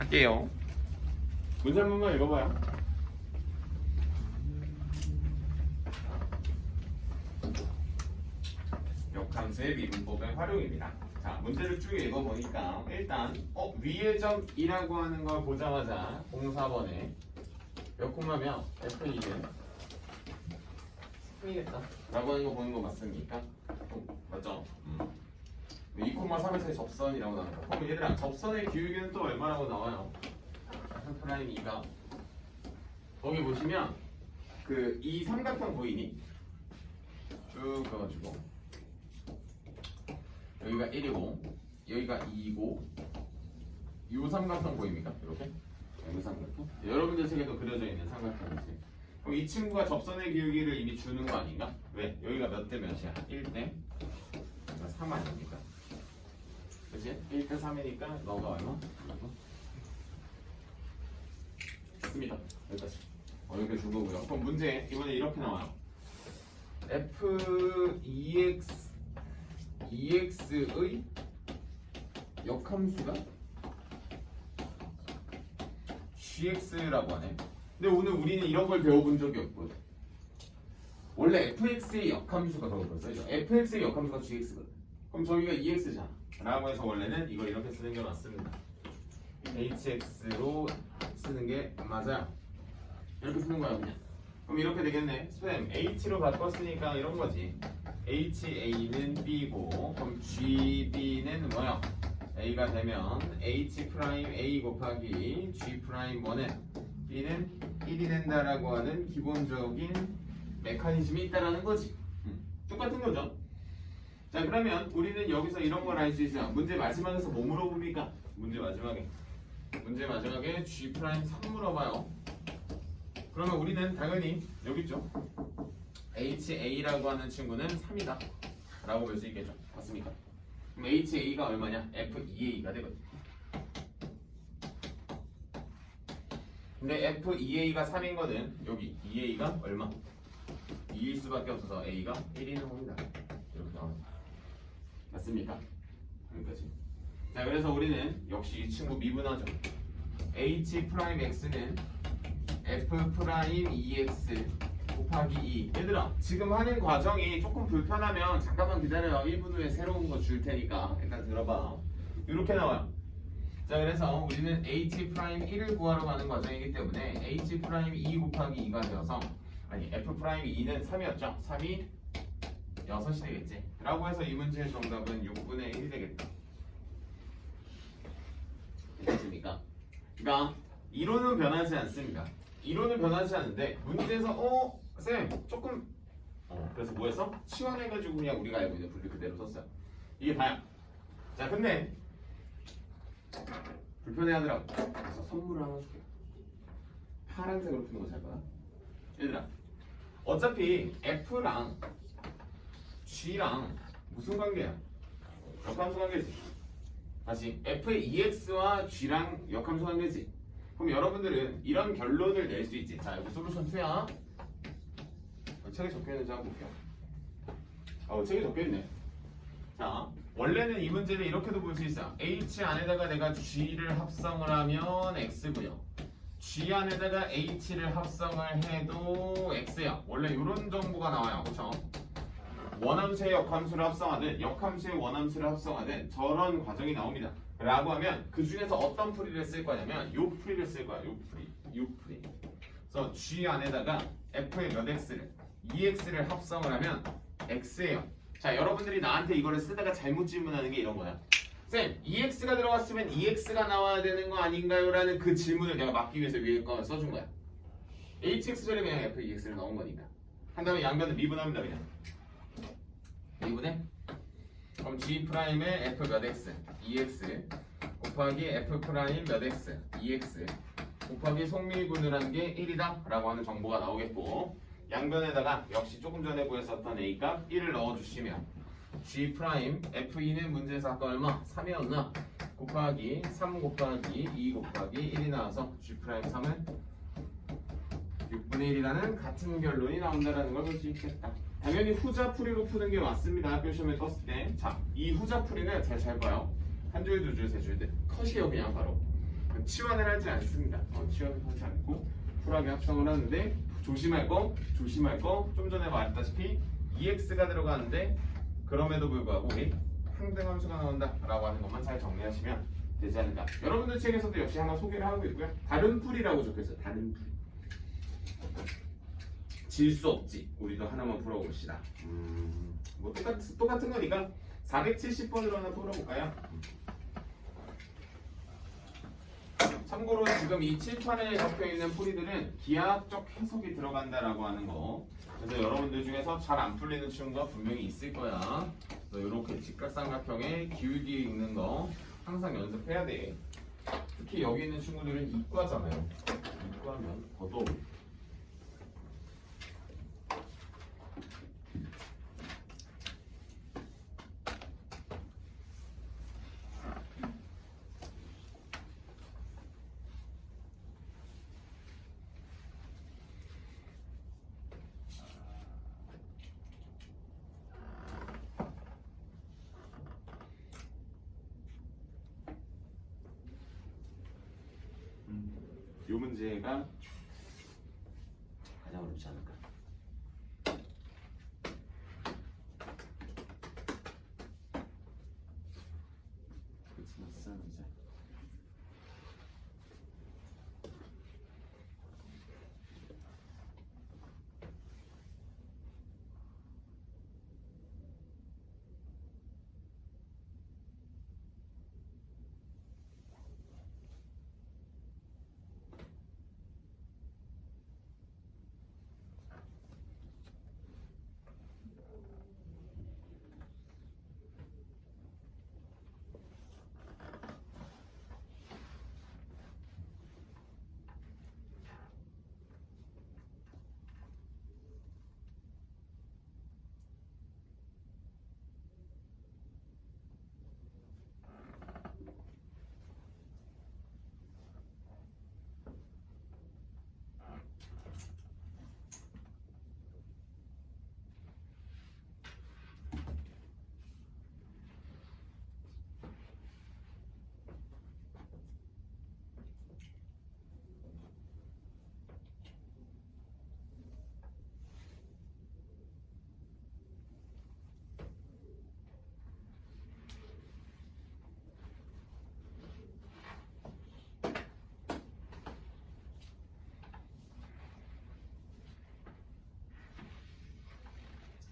할게요. 문제 한 번만 읽어봐요. 역함수의 미분법의 활용입니다. 자, 문제를 쭉 읽어보니까 일단 위의 점 2라고 하는 걸 보자마자 04번에 몇 콤마면 F2는 3이겠다 라고 하는 거 보는 거 맞습니까? 맞죠? 2,3에서의 접선이라고 나와요. 그럼 얘들아, 접선의 기울기는 또 얼마라고 나와요? F' 2가 거기 보시면 그 이 삼각형 보이니? 쭉 가가지고 여기가 1이고 여기가 2이고 이 삼각형 보입니까? 이렇게? 여기 삼각형? 여러분들 세계도 그려져 있는 삼각형이지. 그럼 이 친구가 접선의 기울기를 이미 주는 거 아닌가? 왜? 여기가 몇 대 몇이야? 1대 3 아닙니까? 그치? 1대 3이니까 너가 얼마? 됐습니다. 여기까지. 이렇게 준 거고요. 그럼 문제 이번에 이렇게 나와요. EX의 역함수가 GX라고 하네. 근데 오늘 우리는 이런 걸 배워본 적이 없거든. 원래 fx의 역함수가 저거 써있죠. fx의 역함수가 gx거든. 그럼 저기가 ex잖아. 라고 해서 원래는 이걸 이렇게 쓰는 게 맞습니다. hx로 쓰는 게 맞아요. 이렇게 쓰는 거야 그냥. 그럼 이렇게 되겠네. 쌤, h로 바꿨으니까 이런 거지. ha는 b고 그럼 gb는 뭐야? a가 되면 h'a 곱하기 g'는 b는 1이 된다라고 하는 기본적인 메커니즘이 있다라는 거지. 똑같은 거죠. 자, 그러면 우리는 여기서 이런 걸 알 수 있어요. 문제 마지막에서 뭐 물어봅니까? 문제 마지막에 G'3 물어봐요. 그러면 우리는 당연히 여기 있죠. HA라고 하는 친구는 3이다 라고 볼 수 있겠죠. 맞습니까? 그럼 HA가 얼마냐? F2A가 되거든. 근데 F2A가 3인 거는 여기 2A가 얼마? 2일 수밖에 없어서 A가 1이 나옵니다. 이렇게 나와요. 맞습니까? 여기까지. 자, 그래서 우리는 역시 이 친구 미분하죠. H'X는 F'2X 곱하기 2. 얘들아, 지금 하는 과정이 조금 불편하면 잠깐만 기다려요. 1분 후에 새로운 거 줄 테니까 일단 들어봐. 이렇게 나와요. 자, 그래서 우리는 H'1을 구하러 가는 과정이기 때문에 H'2 곱하기 2가 되어서 아니 F'2는 3이었죠. 3이 6이 되겠지. 라고 해서 이 문제의 정답은 6분의 1이 되겠다. 됐습니까? 그러니까 이론은 변하지 않습니다. 이론은 변하지 않는데 문제에서 쌤 조금 그래서 뭐였어? 치환해가지고 그냥 우리가 알고 있는 분류 그대로 썼어요. 이게 다야. 자, 근데 불편해하더라고. 그래서 선물 하나 줄게. 파란색으로 푸는 거 잘 봐. 얘들아, 어차피 F랑 G랑 무슨 관계야? 역함수 관계지. 다시 F의 EX와 G랑 역함수 관계지. 그럼 여러분들은 이런 결론을 낼 수 있지. 자, 여기 솔루션 2야. 책에 적혀있는지 한번 볼게요. 책에 적혀있네. 자, 원래는 이 문제를 이렇게도 볼 수 있어요. H 안에다가 내가 G를 합성을 하면 X고요. G 안에다가 H를 합성을 해도 X야. 원래 이런 정보가 나와요. 그렇죠? 원함수의 역함수를 합성하든 역함수의 원함수를 합성하든 저런 과정이 나옵니다. 라고 하면 그 중에서 어떤 풀이를 쓸 거냐면 요 풀이를 쓸 거야. 요 풀이. 그래서 G 안에다가 F의 몇 X를 2X를 합성을 하면 X예요. 자, 여러분들이 나한테 이거를 쓰다가 잘못 질문하는 게 이런 거야. 쌤, 2X가 들어갔으면 2X가 나와야 되는 거 아닌가요? 라는 그 질문을 내가 막기 위해서 위에 거 써준 거야. HX 절에 그냥 F, 2X를 넣은 거니까. 한 다음에 양변을 미분합니다. 그냥 미분해? 그럼 G'의 F 몇 X 2X 곱하기 F' 몇 X 2X 곱하기 속밀분을 한 게 1이다 라고 하는 정보가 나오겠고, 양변에다가 역시 조금 전에 구했었던 A값 1을 넣어주시면 G' F2는 문제에서 아까 얼마? 3이었나? 곱하기 3 곱하기 2 곱하기 1이 나와서 G'3은 6분의 1이라는 같은 결론이 나온다는 걸 볼 수 있겠다. 당연히 후자풀이로 푸는 게 맞습니다. 학교 시험에 떴을 때. 자, 이 후자풀이는 잘 봐요. 한 줄, 두 줄, 세 줄. 컷이에요 그냥 바로. 치환을 하지 않습니다. 치환을 하지 않고 쿨하게 합성을 하는데 조심할 거 좀 전에 말했다시피 EX가 들어가는데 그럼에도 불구하고 우리 항등함수가 나온다라고 하는 것만 잘 정리하시면 되지 않을까. 여러분들 책에서도 역시 하나 소개를 하고 있고요. 다른 풀이라고 적혀있어요. 다른 풀. 질 수 없지. 우리도 하나만 풀어봅시다. 뭐 똑같은 거니까 470번으로 하나 풀어볼까요? 참고로 지금 이 칠판에 적혀있는 풀이들은 기하학적 해석이 들어간다라고 하는 거. 그래서 여러분들 중에서 잘 안 풀리는 친구가 분명히 있을 거야. 이렇게 직각삼각형의 기울기 읽는 거 항상 연습해야 돼. 특히 여기 있는 친구들은 이과잖아요. 이과면 더더욱. 이 문제가 가장 어렵지 않을까? 그렇지 않았어 이제.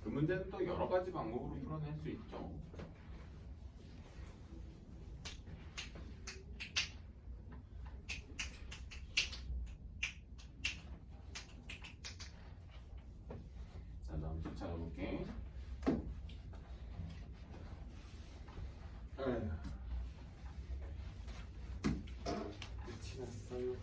그 문제는 또 여러 가지 방법으로 풀어낼 수 있죠. 자, 다음 주 찾아볼게. 끝이 났어요.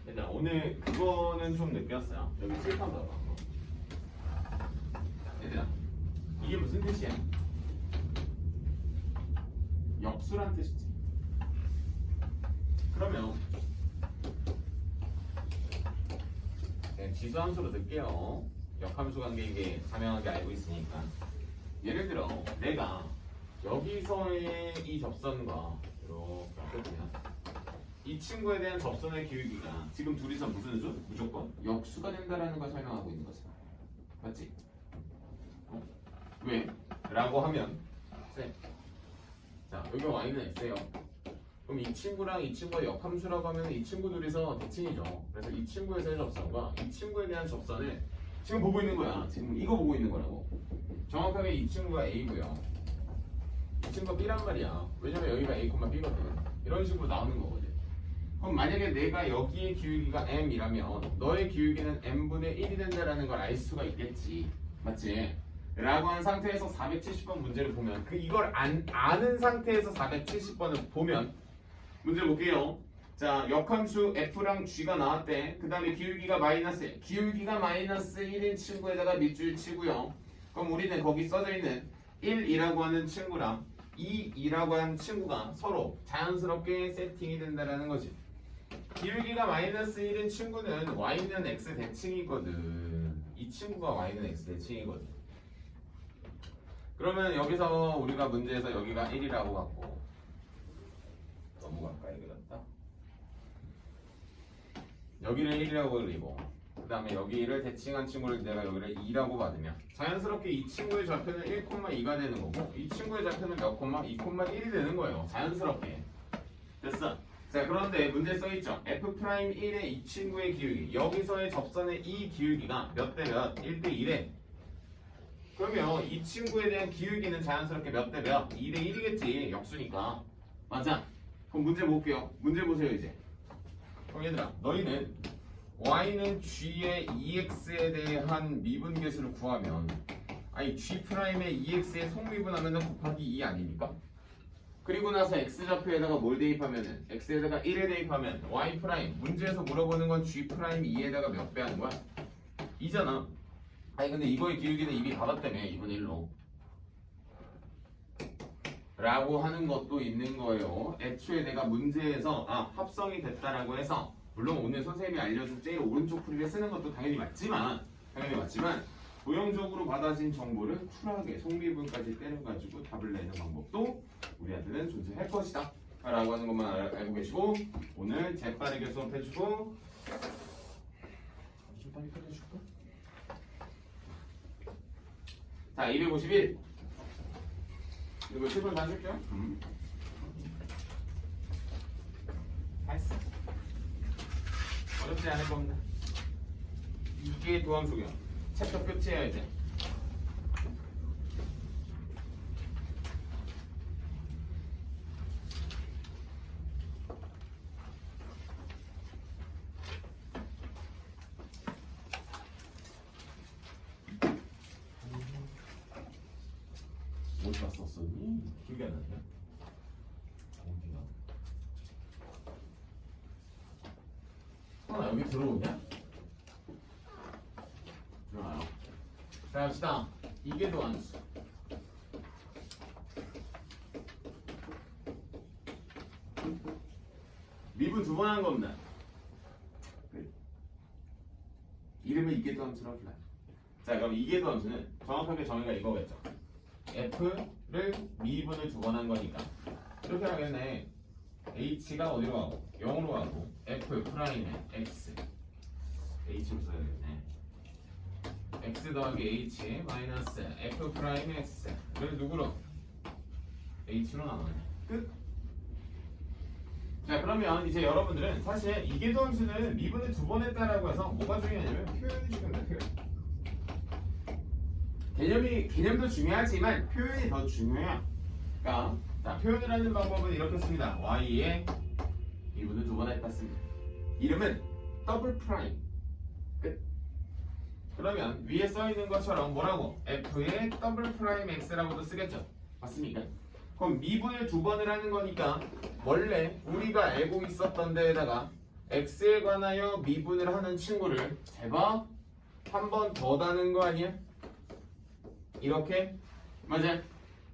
일단 오늘 그거는 좀 느꼈어요. 여기 칠판 봐봐. 얘들아, 이게 무슨 뜻이야? 역수란 뜻이지. 그러면 지수함수로 넣을게요. 역함수 관계 이게 자명하게 알고 있으니까. 예를 들어 내가 여기서의 이 접선과 이렇게 그냥 이 친구에 대한 접선의 기울기가 지금 둘이서 무슨 수? 무조건 역수가 된다라는 걸 설명하고 있는 거지. 맞지? 왜? 라고 하면 자, 여기 y는 x예요. 그럼 이 친구랑 이 친구가 역함수라고 하면 이 친구 둘이서 대칭이죠. 그래서 이 친구에서의 접선과 이 친구에 대한 접선을 지금 보고 있는 거야. 지금 이거 보고 있는 거라고. 정확하게 이 친구가 a고요. 이 친구가 b란 말이야. 왜냐면 여기가 a, b거든. 이런 식으로 나오는 거거든. 그럼 만약에 내가 여기의 기울기가 m이라면 너의 기울기는 m분의 1이 된다라는 걸 알 수가 있겠지. 맞지? 라고 한 상태에서 470번 문제를 보면 이걸 아는 상태에서 470번을 보면 문제 볼게요. 자, 역함수 f랑 g가 나왔대. 그 다음에 기울기가 마이너스 1인 친구에다가 밑줄 치고요. 그럼 우리는 거기 써져 있는 1이라고 하는 친구랑 2라고 하는 친구가 서로 자연스럽게 세팅이 된다라는 거지. 기울기가 마이너스 1인 친구는 y는 x 대칭이거든. 이 친구가 y는 x의 칭이거든. 그러면 여기서 우리가 문제에서 여기가 1이라고 갖고 너무 가까이 그렸다. 여기를 1이라고 그리고 그 다음에 여기를 대칭한 친구를 내가 여기를 2라고 받으면 자연스럽게 이 친구의 좌표는 1,2가 되는 거고 이 친구의 좌표는 몇 콤마? 2,1이 되는 거예요. 자연스럽게. 됐어. 자, 그런데 문제 써있죠. F'1의 이 친구의 기울기 여기서의 접선의 이 기울기가 몇 대 몇? 1대 1에 그러면 이 친구에 대한 기울기는 자연스럽게 몇 대 몇? 2대 1이겠지. 역수니까. 맞아. 그럼 문제 볼게요. 문제 보세요 이제. 그럼 얘들아 너희는 y는 g의 2x에 대한 미분계수를 구하면 아니 g'의 2x에 속미분하면 곱하기 2 아닙니까? 그리고 나서 x좌표에다가 뭘 대입하면은 x에다가 1을 대입하면 y' 문제에서 물어보는 건 g'2에다가 몇 배 하는 거야? 2잖아. 아니 근데 이거의 기울기는 이미 받았다며 2분의 1로 라고 하는 것도 있는 거예요. 애초에 내가 문제에서 합성이 됐다라고 해서 물론 오늘 선생님이 알려준 제일 오른쪽 풀이를 쓰는 것도 당연히 맞지만 도형적으로 받아진 정보를 쿨하게 속미분까지 때려가지고 답을 내는 방법도 우리한테는 존재할 것이다 라고 하는 것만 알고 계시고 오늘 재빠르게 수업해주고 좀 빨리 끝내줄까? 자 251 이거 7번 다 줄게요. 했어. 어렵지 않을 겁니다. 이게 도함수고요. 챕터 끝이에요 이제. 어디다 썼었니? 기억이 안 나냐? 어디가? 여기 들어오냐? 들어와요. 자, 합시다. 이게 도함수. 미분 두 번 한 겁니다. 이름을 이게 도함수라고 불러요. 자, 그럼 이게 도함수는 정확하게 정의가 이거겠죠. F를 미분을 두 번 한 거니까 이렇게 하겠네. H가 어디로 가고? 0으로 가고 F 프라임의 X H로 써야겠네. X 더하기 H 마이너스 F 프라임의 X를 누구로? H로 나누네. 끝. 자 그러면 이제 여러분들은 사실 이계도함수는 미분을 두 번 했다라고 해서 뭐가 중요하냐면 표현이 중요합니다. 표현. 개념도 중요하지만 표현이 더 중요해요. 그러니까 자, 표현을 하는 방법은 이렇게 씁니다. y의 미분을 두 번 했다 씁니다. 이름은 더블 프라임. 끝. 그러면 위에 써 있는 것처럼 뭐라고? f의 더블 프라임 x라고도 쓰겠죠. 맞습니까? 그럼 미분을 두 번을 하는 거니까 원래 우리가 알고 있었던 데에다가 x에 관하여 미분을 하는 친구를 제가 한 번 더 다는 거 아니야? 이렇게? 맞아.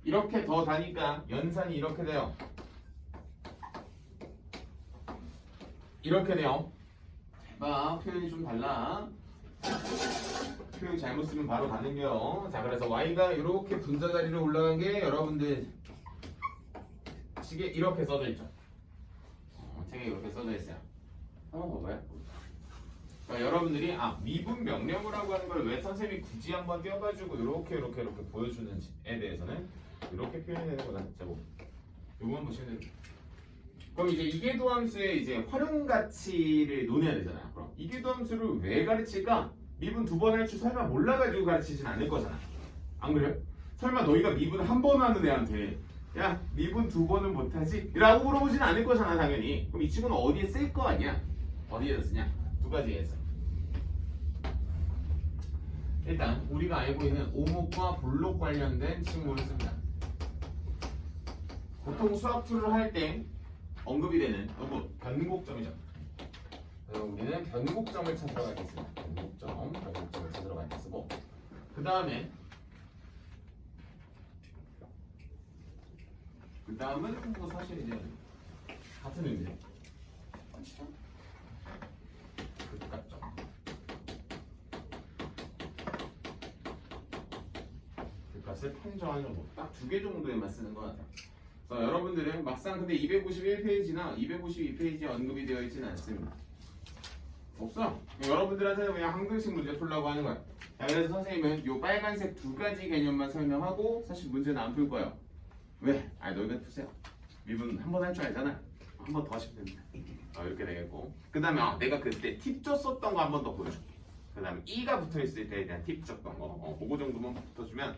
이렇게 더 다니까 연산이 이렇게 돼요. 이렇게 돼요. 봐, 표현이 좀 달라. 표현 잘못 쓰면 바로 가는 게요. 자, 그래서 y가 이렇게 분자 자리로 올라간 게 여러분들 책에 이렇게 써져 있죠. 책에 이렇게 써져 있어요. 한번 봐봐요. 그러니까 여러분들이 미분 명령어라고 하는 걸 왜 선생님이 굳이 한번 띄워가지고 이렇게 보여주는지에 대해서는 이렇게 표현되는 거다. 자, 요거만 보시면 돼요. 그럼 이제 이계도함수의 이제 활용 가치를 논해야 되잖아요. 그럼 이계도함수를 왜 가르칠까? 미분 두 번 할 줄 설마 몰라가지고 가르치진 않을 거잖아. 안 그래요? 설마 너희가 미분 한 번 하는 애한테 야 미분 두 번은 못하지? 라고 물어보진 않을 거잖아 당연히. 그럼 이 친구는 어디에 쓸 거 아니야? 어디에 쓰냐? 두 가지에 써. 일단 우리가 알고 있는 오목과 볼록 관련된 친구를 씁니다. 보통 수학 툴을 할 때 언급이 되는 변곡점이죠. 그래서 우리는 변곡점을 찾으러 가겠습니다. 변곡점을 찾으러 갈 때 쓰고 그 다음은 뭐 사실 이제 같은 의미죠. 극각점. 값을 판정하는 정도. 딱 두 개 정도에만 쓰는 것 같아요. 그래서 여러분들은 막상 근데 291페이지나 292페이지에 언급이 되어 있지는 않습니다. 없어. 여러분들한테는 그냥 한 글씩 문제 풀라고 하는 거야. 자, 그래서 선생님은 요 빨간색 두 가지 개념만 설명하고 사실 문제는 안 풀 거예요. 왜? 너희가 푸세요. 미분 한 번 할 줄 알잖아. 한 번 더 하시면 됩니다. 이렇게 되겠고. 그 다음에 내가 그때 팁 줬었던 거 한 번 더 보여줄게. 그 다음에 E가 붙어있을 때에 대한 팁 줬던 거. 그거 정도만 붙어주면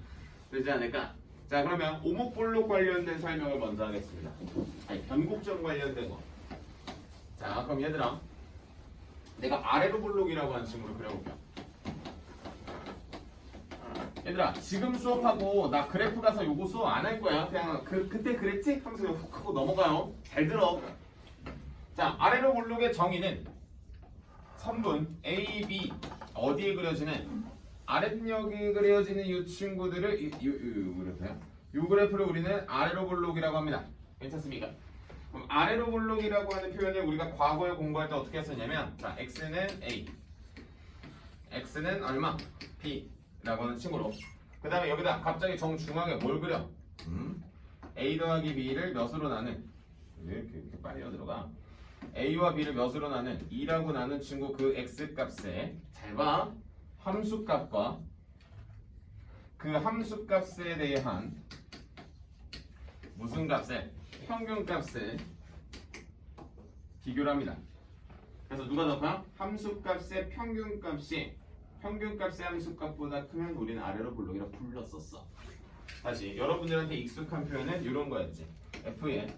되지 않을까? 자, 그러면 오목볼록 관련된 설명을 먼저 하겠습니다. 변곡점 관련된 거. 자, 그럼 얘들아, 내가 아래로 볼록이라고 하는 친구를 그려볼게요. 얘들아, 지금 수업하고 나 그래프 가서 요거 수업 안 할 거야. 그냥 그때 그랬지? 하면서 훅 하고 넘어가요. 잘 들어. 자, 아래로 볼록의 정의는 선분 A, B 어디에 그려지는 아랫역이 그려지는 이 친구들을 이 그래프를 우리는 아래로 볼록이라고 합니다. 괜찮습니까? 그럼 아래로 볼록이라고 하는 표현을 우리가 과거에 공부할 때 어떻게 했었냐면, 자, x는 a, x는 얼마? b라고 하는 친구로. 그 다음에 여기다 갑자기 정중앙에 뭘 그려? a 더하기 b를 몇으로 나는, 이렇게 빨리 들어가. a와 b를 몇으로 나는 2라고 나눈 친구 그 x 값에, 잘 봐, 함수값과 그 함수값에 대한 무슨 값에? 평균값을 비교를 합니다. 그래서 누가 더 커요? 함수값의 평균값이 평균값의 함수값보다 크면 우리는 아래로 볼록이라고 불렀었어. 다시 여러분들한테 익숙한 표현은 이런 거였지. f의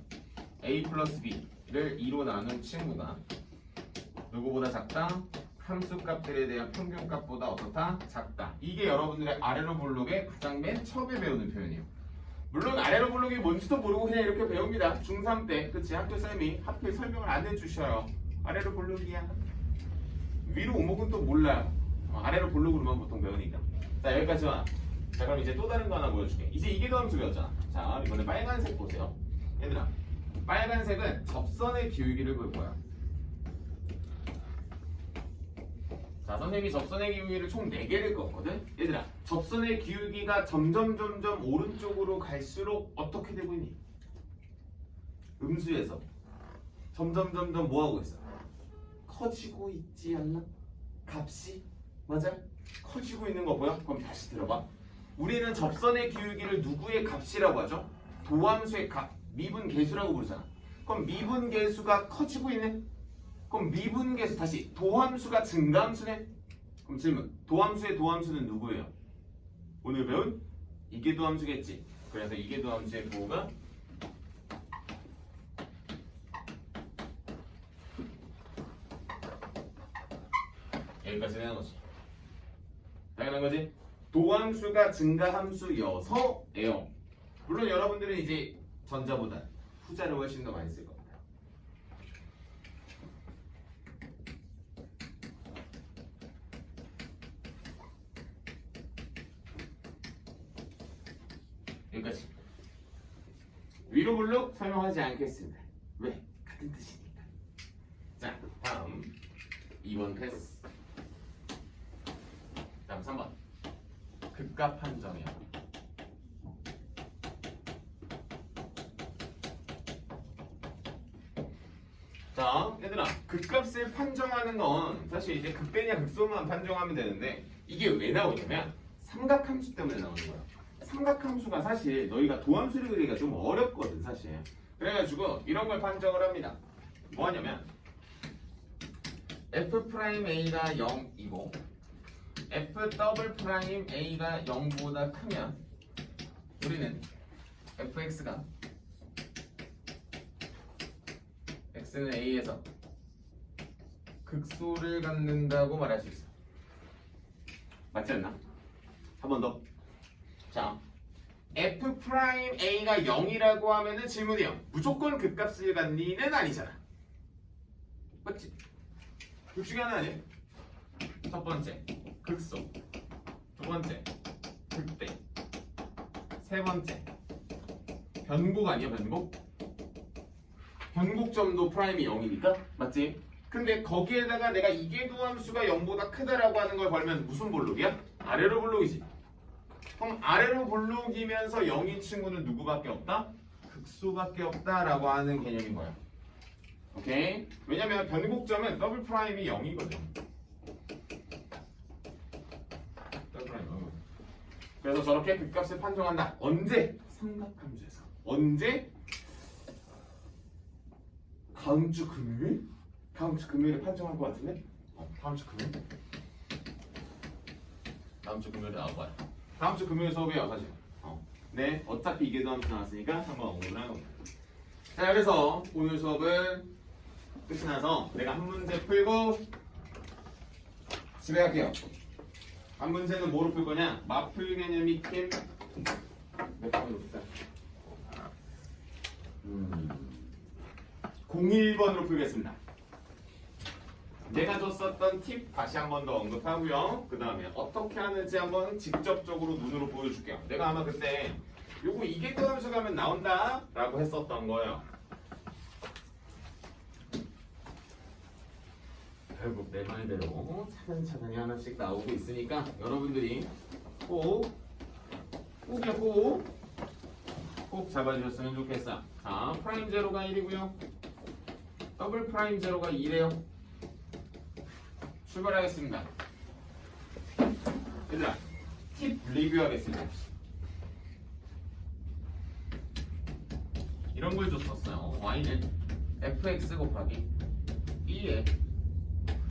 a 플러스 b를 2로 나눈 친구가 누구보다 작다? 함수값들에 대한 평균값보다 어떻다? 작다. 이게 여러분들의 아래로 볼록의 가장 맨 처음에 배우는 표현이에요. 물론 아래로 볼록이 뭔지도 모르고 그냥 이렇게 배웁니다. 중3 때, 그치? 학교쌤이 하필 설명을 안 해주셔요. 아래로 볼록이야. 위로 오목은 또 몰라요. 아래로 볼록으로만 보통 배우니까. 자, 여기까지 와. 자, 그럼 이제 또 다른 거 하나 보여줄게. 이제 이게 더 함수 배웠잖아. 자, 이번에 빨간색 보세요. 얘들아, 빨간색은 접선의 기울기를 볼 거야. 자, 선생님이 접선의 기울기를 총 4개를 껐거든? 얘들아, 접선의 기울기가 점점 오른쪽으로 갈수록 어떻게 되고 있니? 음수에서 점점 뭐 하고 있어? 커지고 있지 않나? 값이? 맞아? 커지고 있는 거 보여? 그럼 다시 들어봐. 우리는 접선의 기울기를 누구의 값이라고 하죠? 도함수의 값, 미분계수라고 부르잖아. 그럼 미분계수가 커지고 있네? 그럼 미분계수, 다시 도함수가 증가함수네? 그럼 질문, 도함수의 도함수는 누구예요? 오늘 배운 이계도함수겠지. 그래서 이계도함수의 부호가 여기까지 되는 거지. 당연한 거지? 도함수가 증가함수여서예요. 물론 여러분들은 이제 전자보다 후자를 훨씬 더 많이 쓸 겁니다. 여기까지. 위로 볼록 설명하지 않겠습니다. 왜? 같은 뜻이니까. 자, 다음 2번 패스. 다음 3번 극값 판정이야. 자, 얘들아, 극값을 판정하는 건 사실 이제 극배냐 극소만 판정하면 되는데, 이게 왜 나오냐면 삼각함수 때문에 나오는 거야. 삼각함수가 사실 너희가 도함수를 그리기가 좀 어렵거든 사실. 그래가지고 이런 걸 판정을 합니다. 뭐 하냐면 F'A가 0이고 F'A가 0보다 크면 우리는 fx가 x는 a에서 극소를 갖는다고 말할 수 있어. 맞지 않나? 한 번 더. 자, F'A가 0이라고 하면은 질문이요. 무조건 극값을 갖니는 아니잖아. 맞지? 둘 중에 하나 아니야? 첫 번째, 극소. 두 번째, 극대. 세 번째, 변곡 아니야, 변곡? 변곡점도 프라임이 0이니까? 맞지? 근데 거기에다가 내가 이계도함수가 0보다 크다라고 하는 걸 걸면 무슨 볼록이야? 아래로 볼록이지. 그럼 아래로 볼록이면서 0인 친구는 누구밖에 없다? 극소밖에 없다라고 하는 개념인 거야. 오케이? 왜냐면 변곡점은 더블 프라임이 0이거든. 더블 프라임 0. 그래서 저렇게 극값을 판정한다. 언제? 삼각함수에서. 언제? 다음 주 금요일? 다음 주 금요일에 판정할 것 같은데? 다음 주 금요일? 다음 주 금요일에 나와봐요. 다음 주 금요일 수업이에요, 사실. 네, 어차피 이게 다음 주 나왔으니까 한번 언급을 하는 겁니다. 자, 그래서 오늘 수업은 끝이 나서 내가 한 문제 풀고 집에 갈게요. 한 문제는 뭐로 풀 거냐? 마풀 개념 익힘 몇 번으로 풀까? 01번으로 풀겠습니다. 내가 줬었던 팁 다시 한 번 더 언급하고요. 그 다음에 어떻게 하는지 한번 직접적으로 눈으로 보여줄게요. 내가 아마 그때 요거 이게 더함수 가면 나온다 라고 했었던 거예요. 결국 내 말대로 차근차근히 하나씩 나오고 있으니까 여러분들이 꼭 잡아주셨으면 좋겠어요. 자, 프라임 제로가 1이고요. 더블 프라임 제로가 2래요. 출발하겠습니다. 얘들아, 팁 리뷰하겠습니다. 이런 걸 줬었어요. y는 fx 곱하기 2에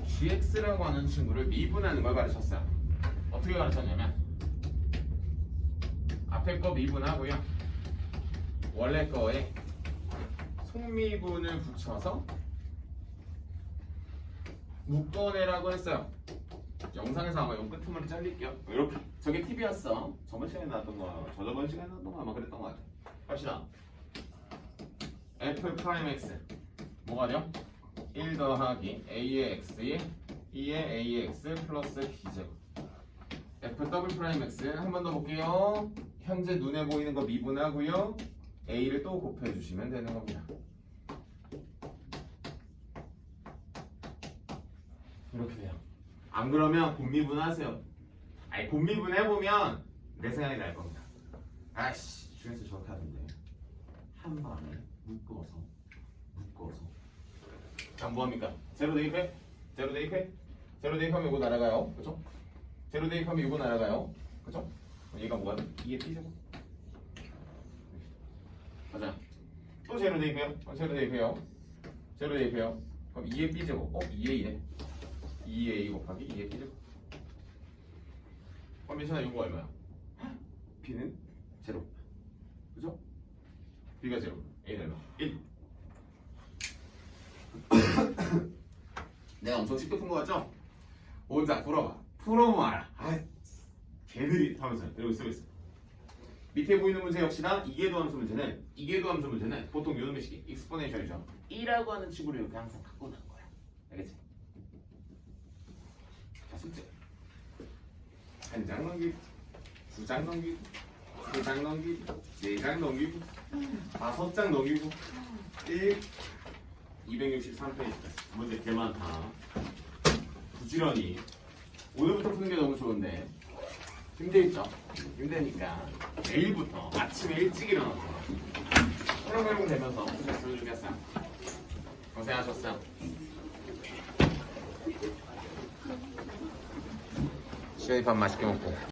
gx라고 하는 친구를 미분하는 걸 가르쳤어요. 어떻게 가르쳤냐면 앞에 거 미분하고요. 원래 거에 속미분을 붙여서 묶어내라고 했어요. 영상에서 아마 요 끄트머리 잘릴게요. 이렇게 저게 팁이었어. 저번 시간에 나왔던 거, 저저번 시간에 나왔던 거 아마 그랬던 거 같아. 갑시다. f 프라임 x 뭐가 돼요? 1 더하기 a의 x에 2의 ax 플러스 b제곱 f 더블 프라임 x 한 번 더 볼게요. 현재 눈에 보이는 거 미분하고요. a를 또 곱해주시면 되는 겁니다. 이렇게 돼요. 안 그러면 곱미분 하세요. 아니 곱미분 해보면 내 생각이 날 겁니다. 아이씨 중에서 저렇게 하던데 한 번에 묶어서 자 뭐합니까? 제로 대입해? 제로 대입하면 이거 날아가요. 그쵸? 제로 대입하면 이거 날아가요. 그쵸? 얘가 뭐가 돼? 2의 b제곱 맞아. 또 제로 대입해요. 제로 대입해요. 그럼 2의 b제곱 2의 1에 2a 곱하기 2의 b제곱 컨벤션은 이거 얼마야? b는 제로 그죠? b가 제로 a는 얼마? 1 내가 엄청 쉽게 푼 거 같죠? 혼자 풀어봐라 개들이 하면서 이러고 쓰고 있어. 밑에 보이는 문제 역시나 이계도함수 문제는 보통 요놈의 식이 익스포넨셜이죠. 2라고 하는 친구를 이렇게 항상 갖고 나온 거야. 알겠지? 자, 숙제. 한 장 넘기기, 2장 넘기기, 3장 넘기기, 4장 넘기고, 5장 넘기고, 263페이지까지. 문제 개 많다. 부지런히. 오늘부터 푸는 게 너무 좋은데 힘들죠? 힘드니까 내일부터 아침에 일찍 일어나서 회롱회롱 되면서 했으면 좋겠어요. 고생하셨어요. 시간이 밥 맛있게 먹고